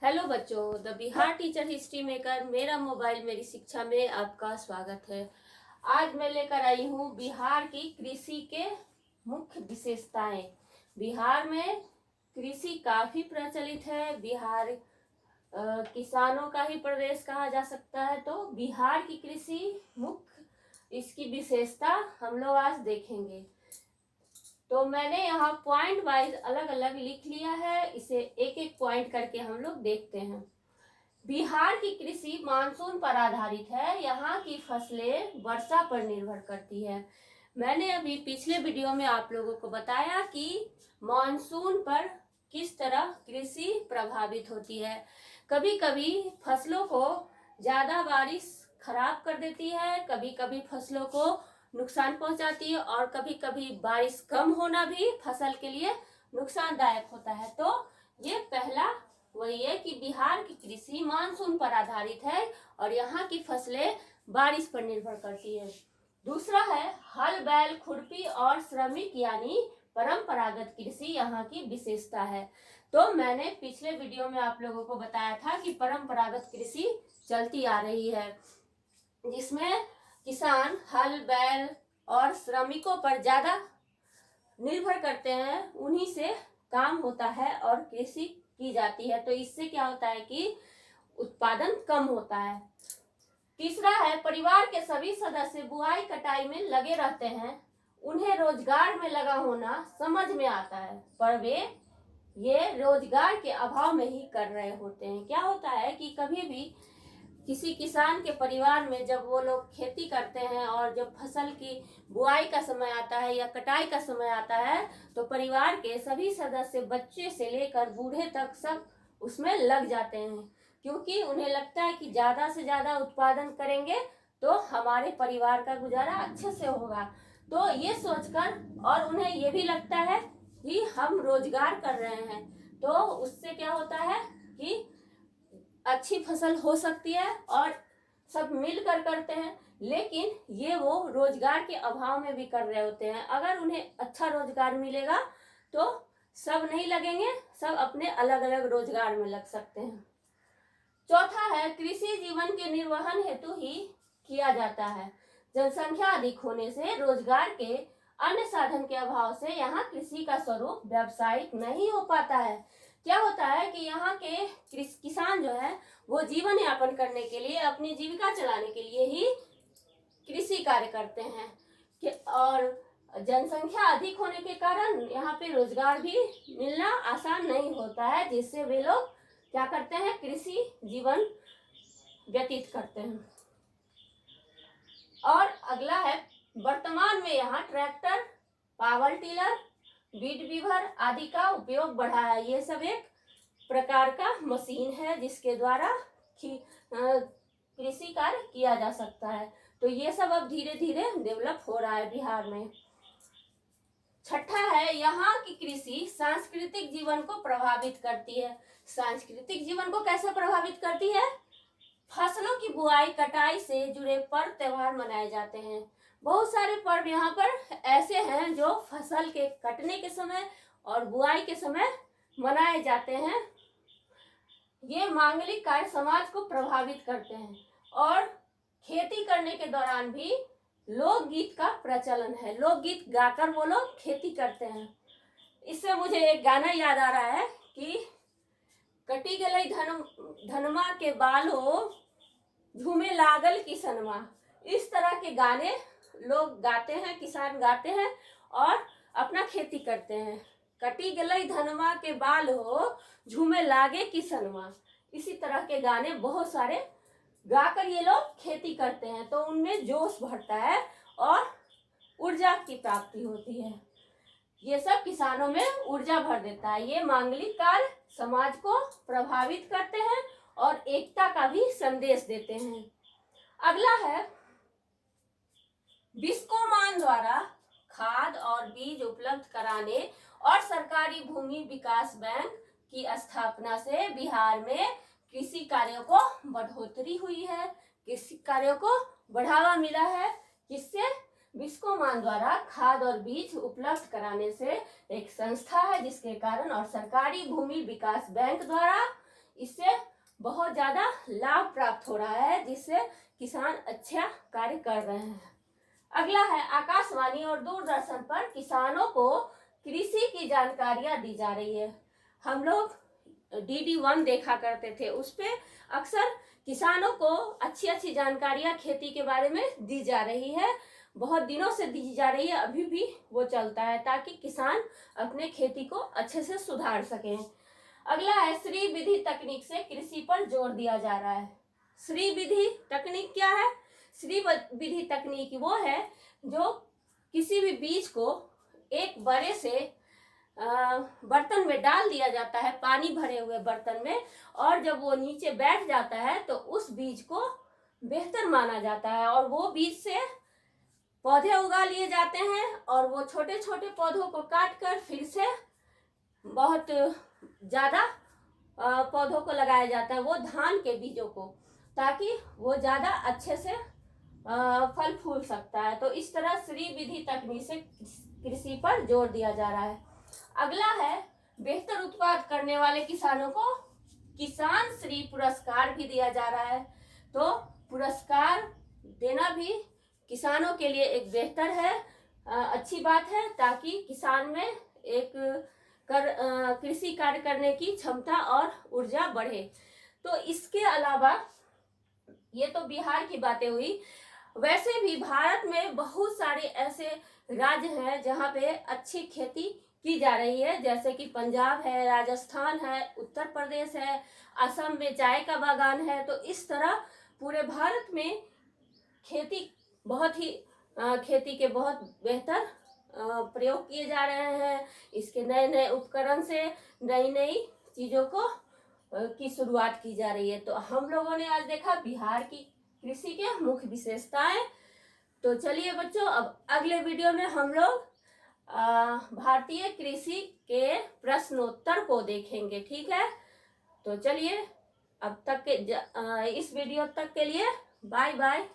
Hello बच्चों, the Bihar teacher history maker मेरा mobile मेरी शिक्षा में आपका स्वागत है। आज मैं लेकर आई हूँ बिहार की कृषि के मुख्य विशेषताएं। बिहार में कृषि काफी प्रचलित है। बिहार किसानों का ही प्रदेश कहा जा सकता है। तो बिहार की कृषि मुख्य इसकी विशेषता हम लोग आज देखेंगे। तो मैंने यहाँ पॉइंट वाइज अलग अलग लिख लिया है। इसे एक एक पॉइंट करके हम लोग देखते हैं। बिहार की कृषि मानसून पर आधारित है। यहाँ की फसलें वर्षा पर निर्भर करती है। मैंने अभी पिछले वीडियो में आप लोगों को बताया कि मानसून पर किस तरह कृषि प्रभावित होती है। कभी कभी फसलों को ज्यादा बारिश खराब कर देती है, कभी कभी फसलों को नुकसान पहुंचाती है, और कभी कभी बारिश कम होना भी फसल के लिए नुकसानदायक होता है। तो ये पहला वही है कि बिहार की कृषि मानसून पर आधारित है और यहाँ की फसलें बारिश पर निर्भर करती है। दूसरा है हल बैल खुरपी और श्रमिक यानी परंपरागत कृषि यहाँ की विशेषता है। तो मैंने पिछले वीडियो में आप लोगों को बताया था कि परंपरागत कृषि चलती आ रही है, जिसमें किसान हल बैल और श्रमिकों पर ज्यादा निर्भर करते हैं, उन्हीं से काम होता है और कृषि की जाती है। तो इससे क्या होता है कि उत्पादन कम होता है। तीसरा है परिवार के सभी सदस्य बुआई कटाई में लगे रहते हैं। उन्हें रोजगार में लगा होना समझ में आता है, पर वे ये रोजगार के अभाव में ही कर रहे होते हैं। क्या होता है कि कभी भी किसी किसान के परिवार में जब वो लोग खेती करते हैं और जब फसल की बुआई का समय आता है या कटाई का समय आता है, तो परिवार के सभी सदस्य बच्चे से लेकर बूढ़े तक सब उसमें लग जाते हैं, क्योंकि उन्हें लगता है कि ज्यादा से ज्यादा उत्पादन करेंगे तो हमारे परिवार का गुजारा अच्छे से होगा। तो ये सोचकर, और उन्हें ये भी लगता है कि हम रोजगार कर रहे हैं, तो उससे क्या होता है कि अच्छी फसल हो सकती है और सब मिलकर करते हैं। लेकिन ये वो रोजगार के अभाव में भी कर रहे होते हैं। अगर उन्हें अच्छा रोजगार मिलेगा तो सब नहीं लगेंगे, सब अपने अलग अलग रोजगार में लग सकते हैं। चौथा है कृषि जीवन के निर्वहन हेतु ही किया जाता है। जनसंख्या अधिक होने से रोजगार के अन्य साधन के अभाव से यहाँ कृषि का स्वरूप व्यावसायिक नहीं हो पाता है। क्या होता है कि यहाँ के किसान जो है वो जीवन यापन करने के लिए, अपनी जीविका चलाने के लिए ही कृषि कार्य करते हैं, और जनसंख्या अधिक होने के कारण यहाँ पे रोजगार भी मिलना आसान नहीं होता है, जिससे वे लोग क्या करते हैं, कृषि जीवन व्यतीत करते हैं। और अगला है वर्तमान में यहाँ ट्रैक्टर, पावर टिलर, वीड वीवर आदि का उपयोग बढ़ा है। ये सब एक प्रकार का मशीन है जिसके द्वारा कृषि कार्य किया जा सकता है। तो ये सब अब धीरे धीरे डेवलप हो रहा है बिहार में। छठा है यहाँ की कृषि सांस्कृतिक जीवन को प्रभावित करती है। सांस्कृतिक जीवन को कैसे प्रभावित करती है? फसलों की बुआई कटाई से जुड़े पर्व त्योहार मनाए जाते हैं। बहुत सारे पर्व यहाँ पर ऐसे हैं जो फसल के कटने के समय और बुआई के समय मनाए जाते हैं। ये मांगलिक कार्य समाज को प्रभावित करते हैं, और खेती करने के दौरान भी लोकगीत का प्रचलन है। लोकगीत गाकर वो लोग खेती करते हैं। इससे मुझे एक गाना याद आ रहा है कि कटी गलई धनमा के बालो झूमे लागल किसनवा। इस तरह के गाने लोग गाते हैं, किसान गाते हैं और अपना खेती करते हैं। कटी गलई धनमा के बाल हो झूमे लागे किसनवा। इसी तरह के गाने बहुत सारे गाकर ये लोग खेती करते हैं, तो उनमें जोश भरता है और ऊर्जा की प्राप्ति होती है। ये सब किसानों में ऊर्जा भर देता है। ये मांगलिक कार्य समाज को प्रभावित करते हैं और एकता का भी संदेश देते हैं। अगला है बिस्कोमान द्वारा खाद और बीज उपलब्ध कराने और सरकारी भूमि विकास बैंक की स्थापना से बिहार में कृषि कार्यों को बढ़ोतरी हुई है, कृषि कार्यों को बढ़ावा मिला है। किससे? बिस्कोमान द्वारा खाद और बीज उपलब्ध कराने से एक संस्था है जिसके कारण, और सरकारी भूमि विकास बैंक द्वारा इससे बहुत ज्यादा लाभ प्राप्त हो रहा है, जिससे किसान अच्छा कार्य कर रहे हैं। अगला है आकाशवाणी और दूरदर्शन पर किसानों को कृषि की जानकारियां दी जा रही है। हम लोग DD1 देखा करते थे, उस पे अक्सर किसानों को अच्छी अच्छी जानकारियां खेती के बारे में दी जा रही है, बहुत दिनों से दी जा रही है, अभी भी वो चलता है ताकि किसान अपने खेती को अच्छे से सुधार सकें। अगला है श्री विधि तकनीक से कृषि पर जोर दिया जा रहा है। श्री विधि तकनीक क्या है? श्री विधि तकनीक वो है जो किसी भी बीज को एक बड़े से बर्तन में डाल दिया जाता है, पानी भरे हुए बर्तन में, और जब वो नीचे बैठ जाता है तो उस बीज को बेहतर माना जाता है और वो बीज से पौधे उगा लिए जाते हैं और वो छोटे छोटे पौधों को काट कर फिर से बहुत ज्यादा पौधों को लगाया जाता है, वो धान के बीजों को, ताकि वो ज्यादा अच्छे से फल फूल सकता है। तो इस तरह श्री विधि तकनीक से कृषि पर जोर दिया जा रहा है। अगला है बेहतर उत्पाद करने वाले किसानों को किसान श्री पुरस्कार भी दिया जा रहा है। तो पुरस्कार देना भी किसानों के लिए एक बेहतर है, अच्छी बात है, ताकि किसान में एक कृषि कार्य करने की क्षमता और ऊर्जा बढ़े। तो इसके अलावा ये तो बिहार की बातें हुई, वैसे भी भारत में बहुत सारे ऐसे राज्य हैं जहाँ पे अच्छी खेती की जा रही है, जैसे कि पंजाब है, राजस्थान है, उत्तर प्रदेश है, असम में चाय का बागान है। तो इस तरह पूरे भारत में खेती के बहुत बेहतर प्रयोग किए जा रहे हैं। इसके नए नए उपकरण से नई नई चीजों को की शुरुआत की जा रही है। तो हम लोगों ने आज देखा बिहार की कृषि के मुख्य विशेषताएं। तो चलिए बच्चों, अब अगले वीडियो में हम लोग भारतीय कृषि के प्रश्नोत्तर को देखेंगे, ठीक है? तो चलिए अब तक के इस वीडियो तक के लिए बाय बाय।